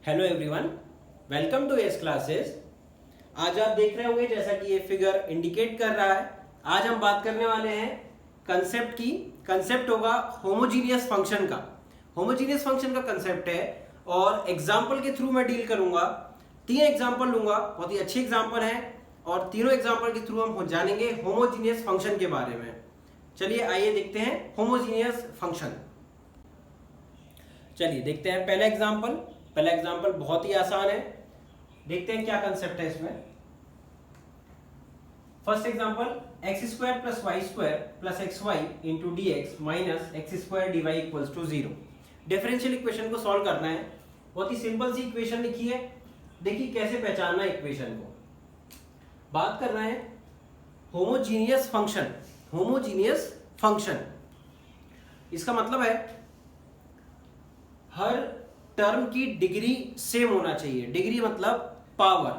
Hello everyone, welcome to S classes. आज आप देख रहे होंगे जैसा कि ये फिगर इंडिकेट कर रहा है, आज हम बात करने वाले हैं कंसेप्ट की। कंसेप्ट होगा होमोजीनियस फंक्शन का। होमोजीनियस फंक्शन का कंसेप्ट है और एग्जाम्पल के थ्रू मैं डील करूंगा। 3 एग्जाम्पल लूंगा, बहुत ही अच्छे एग्जाम्पल हैं और तीनों एग्जाम्पल के थ्रू हम जानेंगे होमोजीनियस फंक्शन के बारे में। चलिए आइए देखते हैं होमोजीनियस फंक्शन। चलिए देखते हैं पहला एग्जाम्पल बहुत ही आसान है। देखते हैं क्या कंसेप्ट है इसमें। First example X square plus Y square plus x Y into D x minus X square D Y equals to 0। Differential equation को सॉल्व करना है। बहुत ही सिंपल सी इक्वेशन लिखी है। देखिए कैसे पहचानना है इक्वेशन को। बात कर रहे हैं होमोजीनियस फंक्शन। इसका मतलब है हर टर्म की डिग्री सेम होना चाहिए। डिग्री मतलब पावर।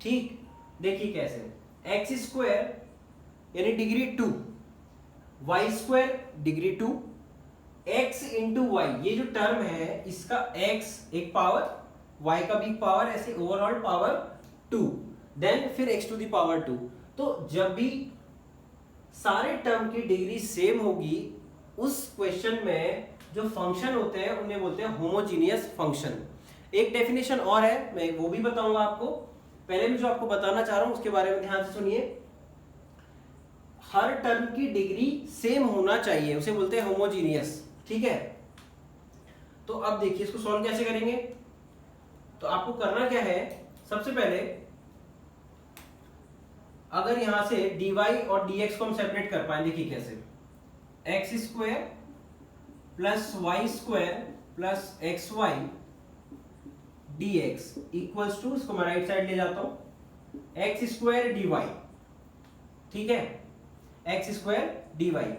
ठीक, देखिए कैसे। एक्स स्क्वायर यानी degree 2, Y square degree 2, X into Y, ये जो टर्म है इसका एक्स एक पावर, वाई का भी पावर, ऐसे ओवरऑल पावर 2, देन फिर एक्स टू द पावर 2। तो जब भी सारे टर्म की डिग्री सेम होगी उस क्वेश्चन में जो फंक्शन होते हैं उन्हें बोलते हैं होमोजीनियस फंक्शन। एक डेफिनेशन और है, मैं वो भी बताऊंगा आपको। पहले मैं जो आपको बताना चाह रहा हूं उसके बारे में ध्यान से सुनिए। हर टर्म की डिग्री सेम होना चाहिए, उसे बोलते हैं होमोजीनियस। ठीक है, तो अब देखिए इसको सॉल्व कैसे करेंगे। तो आपको करना क्या है, सबसे पहले अगर यहां से dy और dx को हम सेपरेट कर पाए, देखिए कैसे। X square plus Y square plus x Y D X equals to, इसको मैं राइट साइड ले जाता हूं, एक्स स्क्वायर डी वाई। ठीक है, एक्स स्क्वायर डी वाई।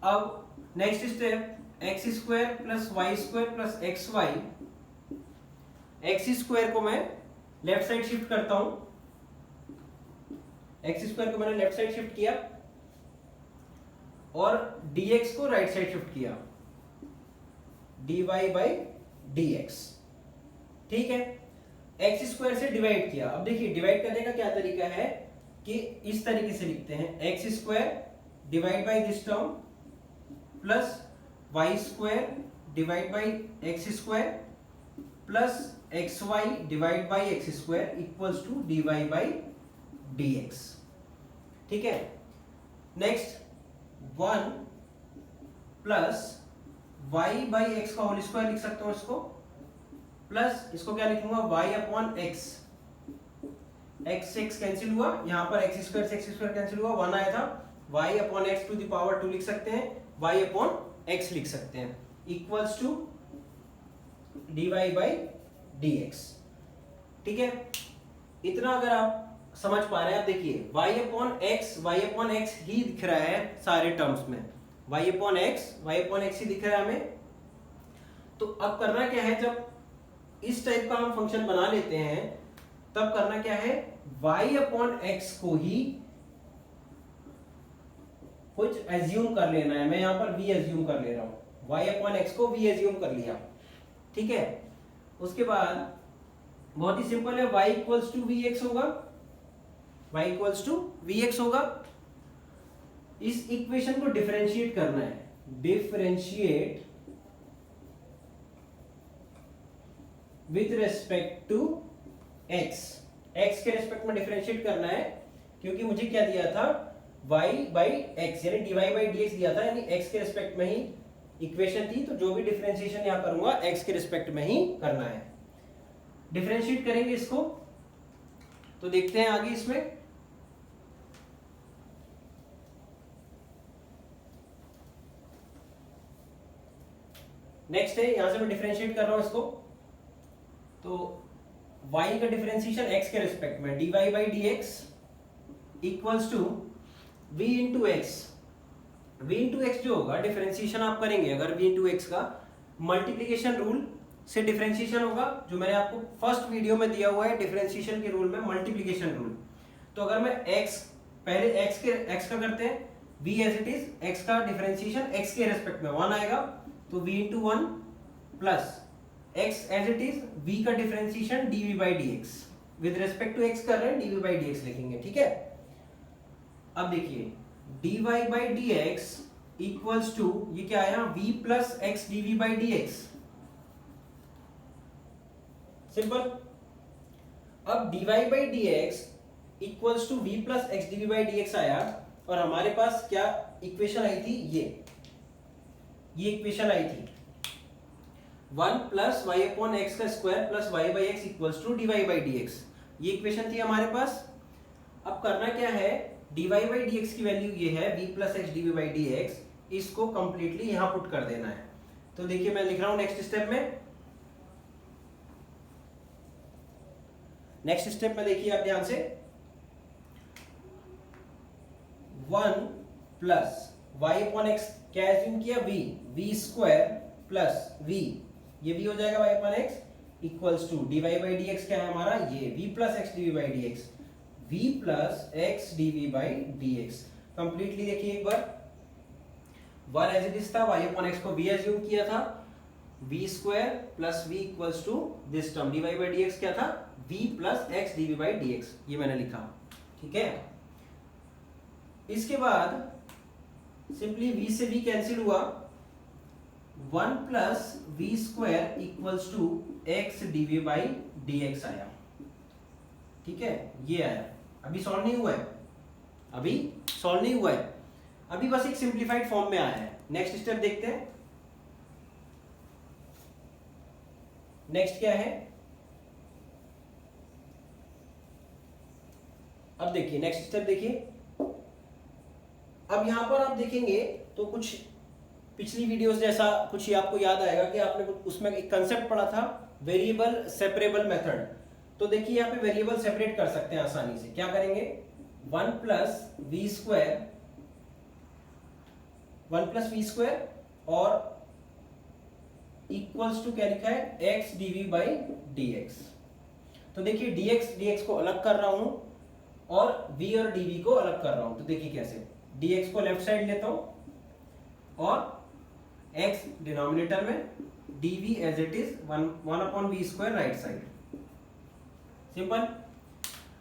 अब next step, X square plus Y square plus x Y. X square को मैं लेफ्ट साइड शिफ्ट करता हूं, एक्स स्क्वायर को मैंने लेफ्ट साइड शिफ्ट किया और dx को राइट साइड शिफ्ट किया, dy बाई dx। ठीक है, एक्स स्क्वायर से डिवाइड किया। अब देखिए डिवाइड करने का क्या तरीका है कि इस तरीके से लिखते हैं, x square divide by this term plus Y square divide by x square plus x y divide by x square equals to dy by dx। ठीक है, next 1 plus y by x का होल स्क्वायर लिख सकता हूं इसको, plus इसको क्या लिखूंगा, वाई अपॉन एक्स। एक्स से एक्स कैंसिल हुआ, यहां पर एक्स स्क्वायर से एक्स स्क्वायर कैंसिल हुआ, 1 आया था, y upon x to the power 2 लिख सकते हैं, वाई अपॉन एक्स लिख सकते हैं, equals to dy by dx। ठीक है, इतना अगर आप समझ पा रहे हैं। आप देखिए y अपॉन एक्स ही दिख रहा है सारे टर्म्स में, y अपॉन एक्स ही दिख रहा है हमें। तो अब करना क्या है, जब इस टाइप का हम फंक्शन बना लेते हैं तब करना क्या है, y अपॉन एक्स को ही कुछ एज्यूम कर लेना है। मैं यहां पर v एज्यूम कर ले रहा हूं, y अपॉन एक्स को v एज्यूम कर लिया। ठीक है, उसके बाद बहुत ही सिंपल है, y इक्वल्स टू vx होगा, y इक्वल्स टू vx होगा। इस इक्वेशन को डिफरेंशिएट करना है, differentiate with respect to x। x के रेस्पेक्ट में डिफरेंशिएट करना है, क्योंकि मुझे क्या दिया था, y बाई एक्स यानी dy बाई dx दिया था, यानी x के रेस्पेक्ट में ही इक्वेशन थी। तो जो भी डिफरेंशिएशन यहां करूंगा x के रेस्पेक्ट में ही करना है। डिफरेंशिएट करेंगे इसको, तो देखते हैं आगे इसमें। नेक्स्ट है, यहां से मैं डिफरेंशिएट कर रहा हूं इसको, तो y का डिफरेंशिएशन x के रेस्पेक्ट में, dy by dx equals to v into x. v into x जो होगा, डिफरेंशिएशन आप करेंगे अगर v इंटू एक्स का, मल्टीप्लीकेशन रूल से डिफरेंशिएशन होगा, जो मैंने आपको फर्स्ट वीडियो में दिया हुआ है डिफरेंशिएशन के रूल में, मल्टीप्लीकेशन रूल। तो अगर मैं x पहले x का करते हैं, v as it is, x का डिफरेंशिएशन x के रेस्पेक्ट में 1 आएगा, तो v into 1 plus x as it is, v का differentiation dv by dx, with respect to x कर रहे हैं dv बाई dx लिखेंगे, ठीक है। अब देखिए dy by dx equals to, ये क्या आया, v plus x dv by dx, simple. अब dy by dx equals to v plus x dv by dx आया, और हमारे पास क्या इक्वेशन आई थी, ये इक्वेशन आई थी 1 प्लस वाई अपॉन एक्स का square plus y by x equals to d y by d x, ये इक्वेशन थी हमारे पास। अब करना क्या है, d y by d x की वैल्यू ये है v plus x d v by d x, इसको कंप्लीटली यहां पुट कर देना है। तो देखिए मैं लिख रहा हूं नेक्स्ट स्टेप में, नेक्स्ट स्टेप में देखिए आप ध्यान से, 1 प्लस वाई अपॉन एक्स क्या एज्यूम किया, v स्क्वायर प्लस v, ये भी हो जाएगा y upon x equals to dy by dx, क्या है हमारा ये v plus x dv by dx, v plus x dv by dx। Completely देखिए एक बार, 1 एज इट इज था, y अपॉन x को v एज्यूम किया था, v square plus v equals to this term dy by dx क्या था, v plus x dv by dx, ये मैंने लिखा, ठीक है। इसके बाद सिंपली v से v कैंसिल हुआ, 1 plus v square equals to x dv by dx आया, ठीक है, ये आया। अभी सॉल्व नहीं हुआ है, अभी सॉल्व नहीं हुआ है, अभी बस एक सिंप्लीफाइड फॉर्म में आया है। नेक्स्ट स्टेप देखते हैं, नेक्स्ट क्या है, अब देखिए नेक्स्ट स्टेप देखिए। अब यहां पर आप देखेंगे तो कुछ पिछली वीडियोस जैसा कुछ ही आपको याद आएगा कि आपने उसमें एक कंसेप्ट पढ़ा था, वेरिएबल सेपरेबल मेथड। तो देखिए यहाँ पे वेरिएबल सेपरेट कर सकते हैं आसानी से, क्या करेंगे, 1 plus v square, 1 plus v square और इक्वल्स टू क्या लिखा है, एक्स डीवी बाई dx। तो देखिए dx को अलग कर रहा हूं और v और dv को अलग कर रहा हूं। तो देखिए कैसे, dx को लेफ्ट साइड लेता हूं और x डिनोमिनेटर में, dv as it is 1 upon v square right side, simple.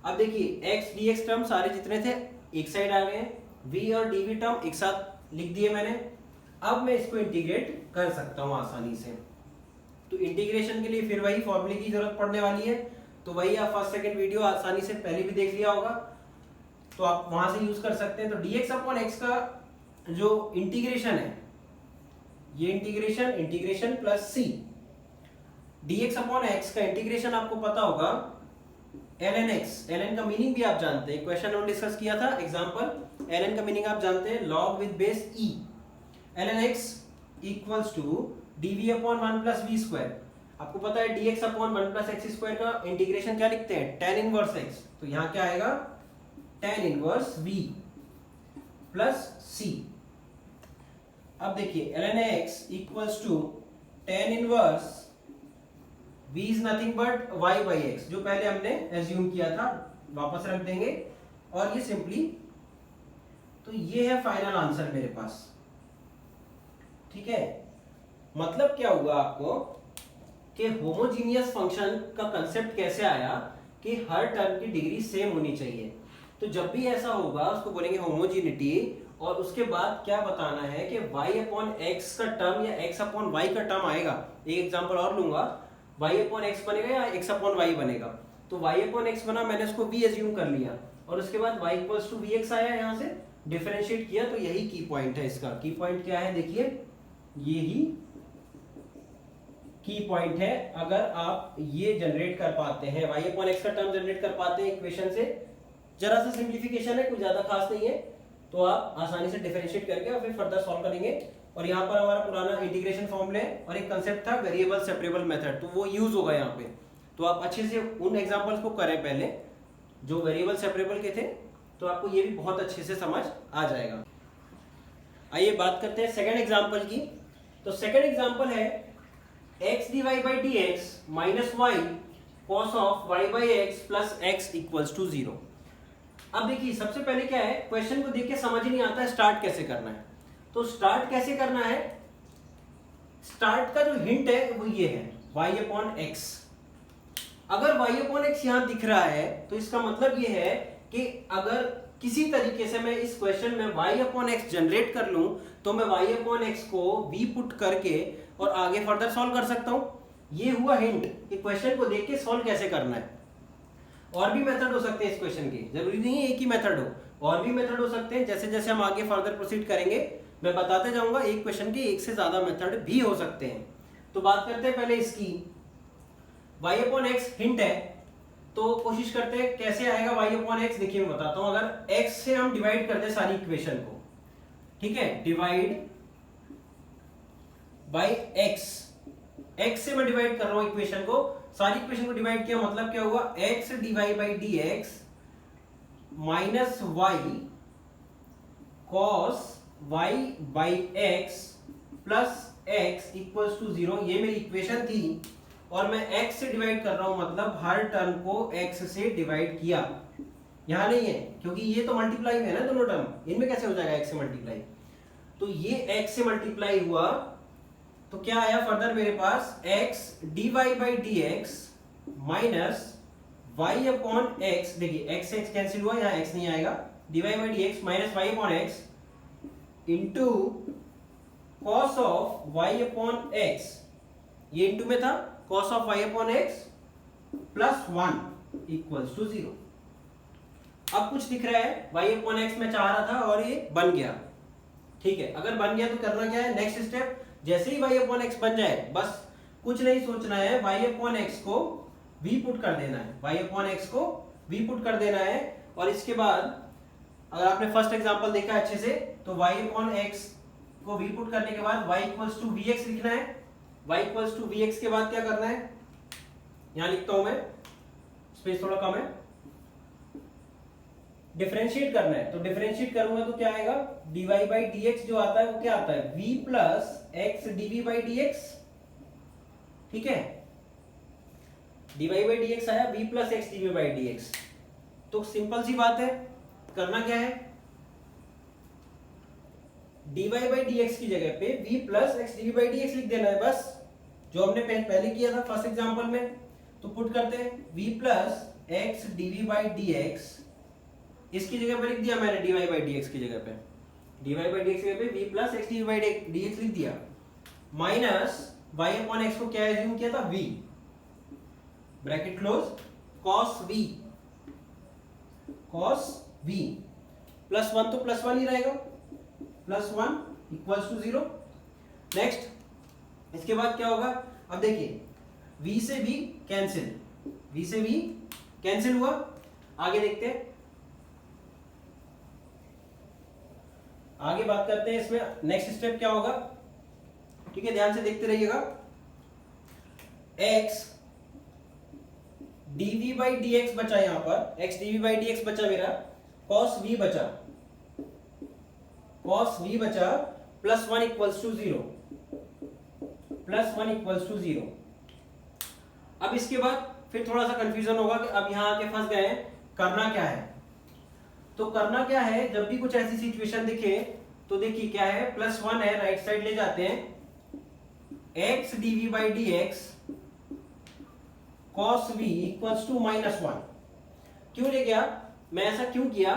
अब देखिए x dx टर्म सारे जितने थे एक साइड आ गए, v और dv टर्म एक साथ लिख दिए मैंने। अब मैं इसको इंटीग्रेट कर सकता हूं आसानी से। तो इंटीग्रेशन के लिए फिर वही फॉर्मूले की जरूरत पड़ने वाली है, तो वही आप फर्स्ट सेकंड वीडियो आसानी से पहले भी देख लिया होगा, तो आप वहां से यूज कर सकते हैं। तो dx अपॉन x का जो इंटीग्रेशन है, ये integration plus c, dx upon x का इंटीग्रेशन आपको पता होगा ln x, ln का मीनिंग भी आप जानते हैं, क्वेश्चन में डिस्कस किया था एग्जांपल, ln का मीनिंग आप जानते हैं log with base e, ln x equals to dv upon 1 plus v square. आपको पता है dx upon 1 plus x square का इंटीग्रेशन क्या लिखते हैं, tan इनवर्स x। तो यहां क्या आएगा, tan inverse v plus c। अब देखिए ln x equals to tan inverse v is nothing but y by x, जो पहले हमने एज्यूम किया था, वापस रख देंगे और ये सिंपली, तो ये है फाइनल आंसर मेरे पास, ठीक है। मतलब क्या हुआ आपको कि होमोजीनियस फंक्शन का कंसेप्ट कैसे आया कि हर टर्म की डिग्री सेम होनी चाहिए। तो जब भी ऐसा होगा उसको बोलेंगे होमोजीनिटी, और उसके बाद क्या बताना है कि y अपॉन एक्स का टर्म या x अपॉन वाई का टर्म आएगा। एक एग्जांपल और लूंगा, y अपॉन एक्स बनेगा या x अपॉन वाई बनेगा। तो y अपॉन एक्स बना, मैंने उसको v एज्यूम कर लिया, और उसके बाद y इक्वल्स टू vx आया, यहाँ से डिफरेंशिएट किया। तो यही की पॉइंट है, इसका की पॉइंट क्या है, देखिए यही की पॉइंट है। अगर आप ये जनरेट कर पाते हैं, y अपॉन एक्स का टर्म जनरेट कर पाते हैं इक्वेशन से, जरा सा सिंप्लीफिकेशन है, कोई ज्यादा खास नहीं है, तो आप आसानी से डिफरेंशिएट करके और फिर फर्दर सॉल्व करेंगे। और यहाँ पर हमारा पुराना इंटीग्रेशन फॉर्मूला है और एक कंसेप्ट था वेरिएबल सेपरेबल मेथड, तो वो यूज होगा यहाँ पे। तो आप अच्छे से उन एग्जांपल्स को करें पहले जो वेरिएबल सेपरेबल के थे, तो आपको ये भी बहुत अच्छे से समझ आ जाएगा। आइए बात करते हैं सेकंड एग्जांपल की। तो सेकंड एग्जांपल है x dy by dx minus y cos of y by x plus x equals to 0। अब देखिए सबसे पहले क्या है, क्वेश्चन को देख के समझ ही नहीं आता है स्टार्ट कैसे करना है। तो स्टार्ट कैसे करना है, स्टार्ट का जो हिंट है वो ये है, y अपॉन एक्स। अगर y अपॉन एक्स यहाँ दिख रहा है तो इसका मतलब ये है कि अगर किसी तरीके से मैं इस क्वेश्चन में y अपॉन एक्स जनरेट कर लूं तो मैं y अपॉन एक्स को v पुट करके और आगे फर्दर सॉल्व कर सकता हूं। ये हुआ हिंट कि क्वेश्चन को देख के सॉल्व कैसे करना है। और भी मेथड हो सकते हैं इस क्वेश्चन के, जरूरी नहीं है एक ही मेथड हो, और भी मेथड हो सकते हैं। जैसे जैसे हम आगे फर्दर प्रोसीड करेंगे मैं बताते जाऊंगा, एक क्वेश्चन के एक से ज्यादा मेथड भी हो सकते हैं। तो बात करते हैं पहले इसकी। y अपॉन एक्स हिंट है तो कोशिश करते हैं कैसे आएगा y अपॉन एक्स। देखिए मैं बताता हूं, अगर x से हम डिवाइड कर दे सारी इक्वेशन को, ठीक है, डिवाइड बाय x से मैं डिवाइड कर रहा हूं इक्वेशन को, सारी इक्वेशन को डिवाइड किया, मतलब क्या हुआ, x divide by d x minus y cos y by x plus x equals to 0। ये मेरी इक्वेशन थी और मैं x से डिवाइड कर रहा हूं, मतलब हर टर्म को x से डिवाइड किया। यहां नहीं है क्योंकि ये तो मल्टीप्लाई में है ना दोनों टर्म, इनमें कैसे हो जाएगा x से मल्टीप्लाई। तो ये x से मल्टीप्लाई हुआ तो क्या आया फर्दर मेरे पास, x dy by d x minus y upon x. देखिए x से x कैंसिल हुआ, यहाँ x नहीं आएगा, dy by d x minus y upon x into cos of y upon x, ये इंटू में था, cos of y upon x plus 1 equals to 0। अब कुछ दिख रहा है, y अपॉन एक्स में चाह रहा था और ये बन गया, ठीक है। अगर बन गया तो करना क्या है, नेक्स्ट स्टेप, जैसे ही y अपॉन एक्स बन जाए बस कुछ नहीं सोचना है, y अपॉन एक्स को v पुट कर देना है, y अपॉन एक्स को v पुट कर देना है। और इसके बाद अगर आपने फर्स्ट एग्जांपल देखा अच्छे से तो y अपॉन एक्स को v पुट करने के बाद y इक्वल्स टू vx लिखना है। y इक्वल्स टू vx के बाद क्या करना है, यहां लिखता हूं मैं, स्पेस थोड़ा कम है, डिफरेंशिएट करना है। तो डिफरेंशिएट करूंगा तो क्या आएगा, dy बाई dx जो आता है वो क्या आता है, v plus x dv by dx, ठीक है, dy बाई dx आया, v plus x dv by dx। तो सिंपल सी बात है, करना क्या है, dy बाई dx की जगह पे v plus x dv by dx लिख देना है, बस जो हमने पहले किया था फर्स्ट एग्जांपल में। तो पुट करते हैं v plus x dv by dx, इसकी जगह पे लिख दिया मैंने dy बाई dx की जगह पे, dy बाई dx की जगह पे v plus x dv by dx लिख दिया, माइनस y अपॉन x को क्या एज्यूम किया था, v, bracket close, cos v plus 1 तो प्लस 1 ही रहेगा, प्लस 1 इक्वल्स टू 0। नेक्स्ट इसके बाद क्या होगा, अब देखिए v से v कैंसिल, v से v कैंसिल हुआ, आगे देखते हैं, आगे बात करते हैं इसमें नेक्स्ट स्टेप क्या होगा, ठीक है, ध्यान से देखते रहिएगा। x dv बाई dx बचा, यहां पर x dv बाई dx बचा मेरा, cos v बचा plus 1 equals to 0, plus 1 equals to 0। अब इसके बाद फिर थोड़ा सा कंफ्यूजन होगा कि अब यहां आके फंस गए हैं, करना क्या है। तो करना क्या है, जब भी कुछ ऐसी सिचुएशन दिखे तो देखिए क्या है, प्लस 1 है, राइट साइड ले जाते हैं, x dv by dx cos v equals to minus 1। क्यों ले गया, मैं ऐसा क्यों किया,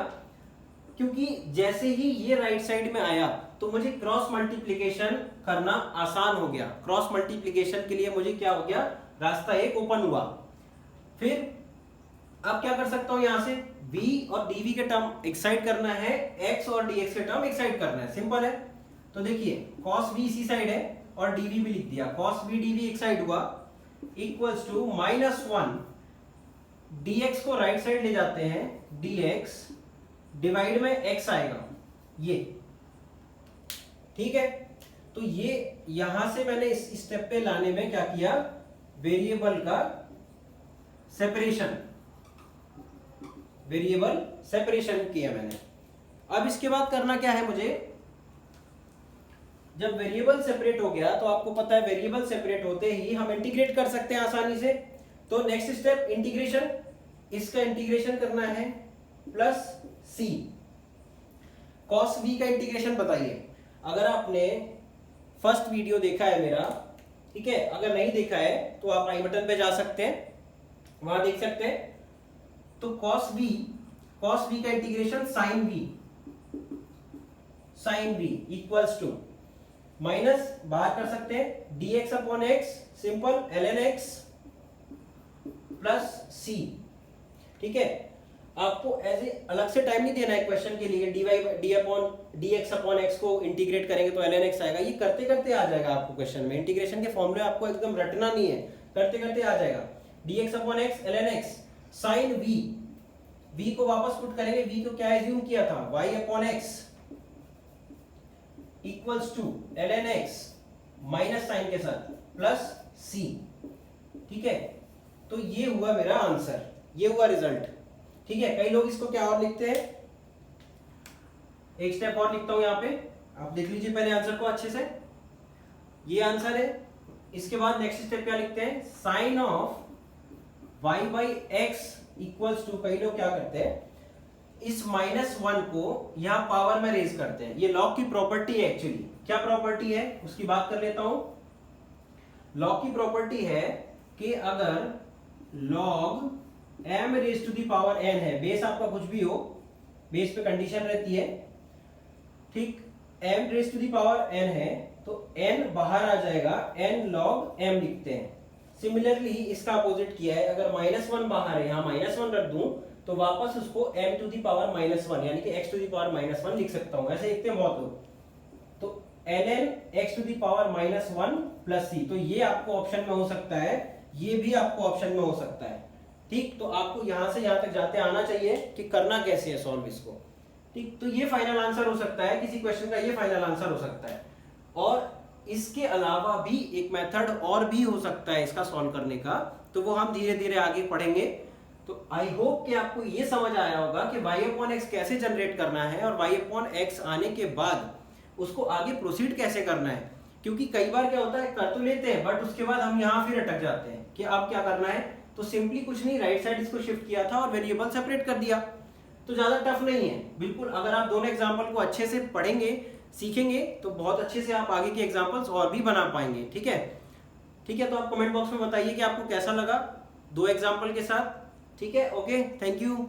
क्योंकि जैसे ही ये राइट साइड में आया तो मुझे क्रॉस मल्टीप्लिकेशन करना आसान हो गया। क्रॉस मल्टीप्लिकेशन के लिए मुझे क्या हो गया, रास्ता एक ओपन हुआ। फिर अब क्या कर सकता हूं, यहां से v और dv के टर्म एक्साइड करना है, x और dx के टर्म एक्साइड करना है, सिंपल है। तो देखिए cos v इसी साइड है और dv भी लिख दिया, cos v dv एक्साइड हुआ, इक्वल्स टू माइनस 1, dx को राइट साइड ले जाते हैं, dx डिवाइड में x आएगा, ये ठीक है। तो ये यहां से मैंने इस स्टेप पे लाने में क्या किया, वेरिएबल का सेपरेशन, वेरिएबल सेपरेशन किया मैंने। अब इसके बाद करना क्या है मुझे, जब वेरिएबल सेपरेट हो गया तो आपको पता है वेरिएबल सेपरेट होते ही हम इंटीग्रेट कर सकते हैं आसानी से। तो नेक्स्ट स्टेप इंटीग्रेशन, इसका इंटीग्रेशन करना है प्लस c, cos v का इंटीग्रेशन बताइए। अगर आपने फर्स्ट वीडियो देखा है मेरा, ठीक है, अगर नहीं देखा है तो आप आई बटन पे जा सकते हैं, वहां देख सकते हैं। तो cos v का integration sin v equals to minus बाहर कर सकते हैं dx upon x simple ln x plus c। ठीक है, आपको ऐसे अलग से टाइम नहीं देना है क्वेश्चन के लिए। dx अपॉन x को इंटीग्रेट करेंगे तो ln x आएगा, ये करते करते आ जाएगा आपको क्वेश्चन में। इंटीग्रेशन के फॉर्मूले आपको एकदम रटना नहीं है, करते करते आ जाएगा। dx upon x ln x sin v को वापस पुट करेंगे, v को क्या एज्यूम किया था y upon x equals to ln x minus sine के साथ प्लस c। ठीक है, तो ये हुआ मेरा आंसर, ये हुआ रिजल्ट। ठीक है, कई लोग इसको क्या और लिखते हैं, एक स्टेप और लिखता हूं यहां पे, आप देख लीजिए पहले आंसर को अच्छे से। ये आंसर है, इसके बाद नेक्स्ट स्टेप क्या लिखते हैं, sine of y by x equals to, कई लोग क्या करते हैं इस -1 को यहां पावर में रेज करते हैं। ये लॉग की प्रॉपर्टी है एक्चुअली। क्या प्रॉपर्टी है उसकी बात कर लेता हूं। लॉग की प्रॉपर्टी है कि अगर log m raise to the power n है, बेस आपका कुछ भी हो, बेस पे कंडीशन रहती है, ठीक, m raise to the power n है तो n बाहर आ जाएगा, n log m लिखते हैं। सिमिलरली इसका अपोजिट किया है, अगर -1 बाहर है, यहां -1 रख दूं तो वापस उसको m टू दी पावर -1 यानी कि x टू दी पावर -1 लिख सकता हूं। ऐसे लिखते हैं बहुत लोग। तो ln x to the power -1 plus c, तो ये आपको ऑप्शन में हो सकता है, ये भी आपको ऑप्शन में हो सकता है। ठीक, तो आपको यहां से यहां तक जाते आना चाहिए कि करना कैसे है सॉल्व इसको। ठीक, तो ये फाइनल आंसर हो सकता है, किसी क्वेश्चन का ये फाइनल आंसर हो सकता है। और इसके अलावा भी एक मेथड और भी हो सकता है इसका सॉल्व करने का, तो वो हम धीरे धीरे आगे पढ़ेंगे। तो आई होप कि आपको ये समझ आया होगा कि y अपॉन एक्स कैसे जनरेट करना है और y अपॉन एक्स आने के बाद उसको आगे प्रोसीड कैसे करना है। क्योंकि कई बार क्या होता है, कर तो लेते हैं बट उसके बाद हम यहाँ फिर अटक जाते हैं कि अब क्या करना है। तो सिंपली कुछ नहीं, राइट साइड इसको शिफ्ट किया था और वेरिएबल सेपरेट कर दिया, तो ज्यादा टफ नहीं है बिल्कुल। अगर आप दोनों एग्जाम्पल को अच्छे से पढ़ेंगे, सीखेंगे, तो बहुत अच्छे से आप आगे के एग्जाम्पल्स और भी बना पाएंगे। ठीक है, ठीक है, तो आप कमेंट बॉक्स में बताइए कि आपको कैसा लगा 2 एग्जाम्पल के साथ। ठीक है, ओके, थैंक यू।